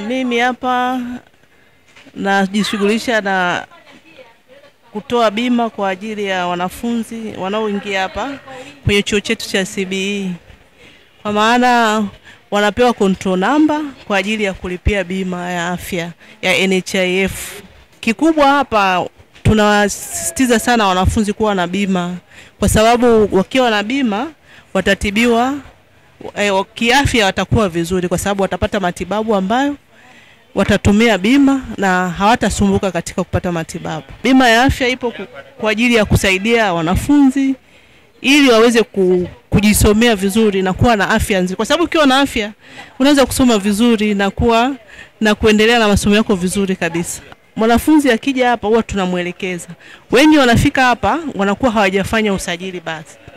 Mimi hapa najishughulisha na kutoa bima kwa ajili ya wanafunzi wanaoingia hapa kwenye chuo chetu cha CBE. Kwa maana wanapewa control number kwa ajili ya kulipia bima ya afya ya NHIF. Kikubwa hapa tunawasisitiza sana wanafunzi kuwa na bima, kwa sababu wakiwa na bima watatibiwa kiafya, watakuwa vizuri kwa sababu watapata matibabu ambayo watatumia bima na hawatasumbuka katika kupata matibabu. Bima ya afya ipo kwa ajili ya kusaidia wanafunzi ili waweze kujisomea vizuri na kuwa na afya nzuri, kwa sababu ukiwa na afya unaweza kusoma vizuri na kuendelea na masomo yako vizuri kabisa. Mwanafunzi akija hapa huwa tunamuelekeza. Wengi wanafika hapa wanakuwa hawajafanya usajili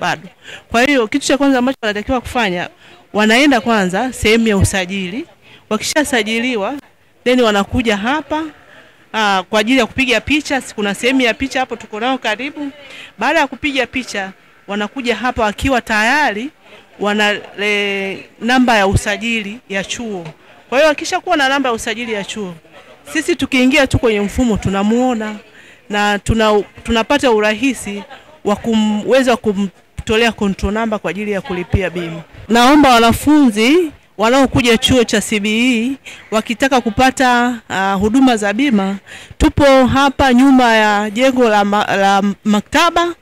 bado. Kwa hiyo kitu cha kwanza ambacho wanatakiwa kufanya, wanaenda kwanza sehemu ya usajili. Wakishasajiliwa then wanakuja hapa kwa ajili ya kupiga picha. Kuna sehemu ya picha hapo tuko nao karibu. Baada ya kupiga picha wanakuja hapa wakiwa tayari wana namba ya usajili ya chuo. Kwa hiyo wakishakuwa na namba ya usajili ya chuo, sisi tukiingia tu kwenye mfumo tunamuona na tunapata urahisi wa kuweza kumtolea control number kwa ajili ya kulipia bima. Naomba wanafunzi wanaokuja chuo cha CBE wakitaka kupata huduma za bima, tupo hapa nyuma ya jengo la maktaba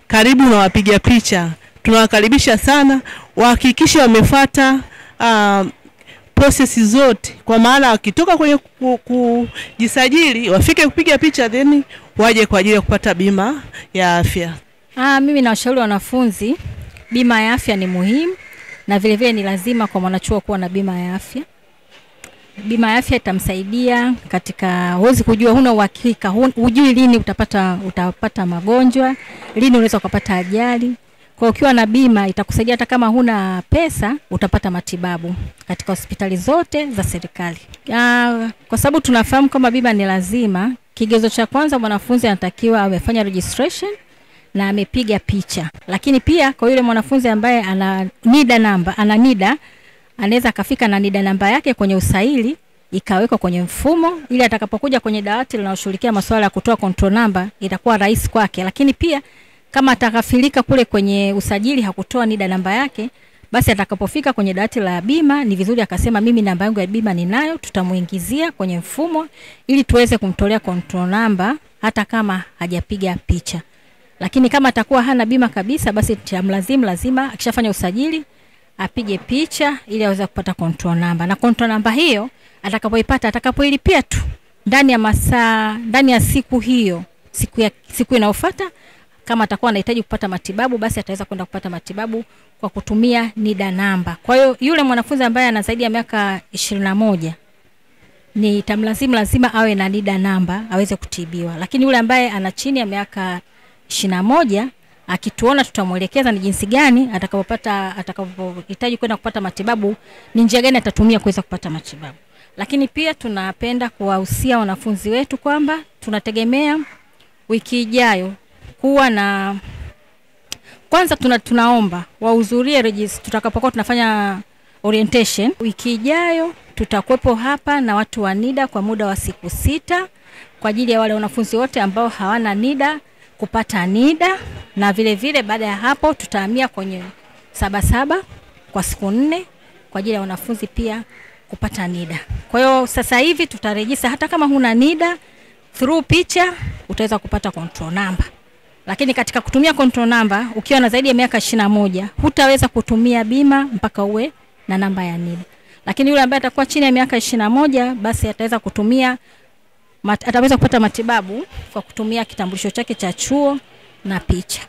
karibu na wapiga picha. Tunawakaribisha sana, wahakikishe wamefuata process zote, kwa maana wakitoka kwenye kujisajili wafike kupiga picha then waje kwa ajili ya kupata bima ya afya. Mimi nawashauri wanafunzi, bima ya afya ni muhimu na vile vile ni lazima kwa mwanachuo kuwa na bima ya afya. Bima ya afya itamsaidia katika, huwezi kujua, huna uhakika, hujui lini utapata magonjwa, lini unaweza kupata ajali. Kwa ukiwa na bima itakusaidia hata kama huna pesa utapata matibabu katika hospitali zote za serikali. Kwa sababu tunafahamu kama bima ni lazima, kigezo cha kwanza mwanafunzi anatakiwa amefanya registration na amepiga picha. Lakini pia kwa yule mwanafunzi ambaye ana NIDA, anaweza akafika na NIDA namba yake kwenye usaili ikawekwa kwenye mfumo, ili atakapokuja kwenye dawati linaloshughulikia masuala ya kutoa control number itakuwa rahisi kwake. Lakini pia kama atakafilika kule kwenye usajili hakutoa NIDA namba yake, basi atakapofika kwenye dawati la bima ni vizuri akasema mimi namba yangu ya bima ninayo, tutamuingizia kwenye mfumo ili tuweze kumtolea control number hata kama hajapiga picha. Lakini kama atakuwa hana bima kabisa, basi lazima akishafanya usajili apige picha ili aweze kupata control number. Na control number hiyo atakapoipata, atakapoilipia tu ndani ya siku hiyo, siku inayofuata, kama atakuwa anahitaji kupata matibabu, basi ataweza kwenda kupata matibabu kwa kutumia NIDA namba. Kwa hiyo yule mwanafunzi ambaye ana zaidi ya miaka 21 ni lazima awe na NIDA namba aweze kutibiwa. Lakini yule ambaye ana chini ya miaka 21, akituona tutamuelekeza ni jinsi gani atakapohitaji kwenda kupata matibabu, ni njia gani atatumia kuweza kupata matibabu. Lakini pia tunapenda kuwahusia wanafunzi wetu kwamba tunategemea wiki ijayo kuwa na, kwanza tunaomba wahudhurie tutakapokuwa tunafanya orientation. Wiki ijayo tutakuwepo hapa na watu wa NIDA kwa muda wa siku 6 kwa ajili ya wale wanafunzi wote ambao hawana NIDA kupata NIDA, na vile vile baada ya hapo tutahamia kwenye Sabasaba kwa siku 4 kwa ajili ya wanafunzi pia kupata NIDA. Kwa hiyo sasa hivi tutarejista hata kama huna NIDA, through picha utaweza kupata control number. Lakini katika kutumia control number ukiwa na zaidi ya miaka 21 hutaweza kutumia bima mpaka uwe na namba ya NIDA. Lakini yule ambaye atakuwa chini ya miaka 21 basi ataweza kupata matibabu kwa kutumia kitambulisho chake cha chuo na picha.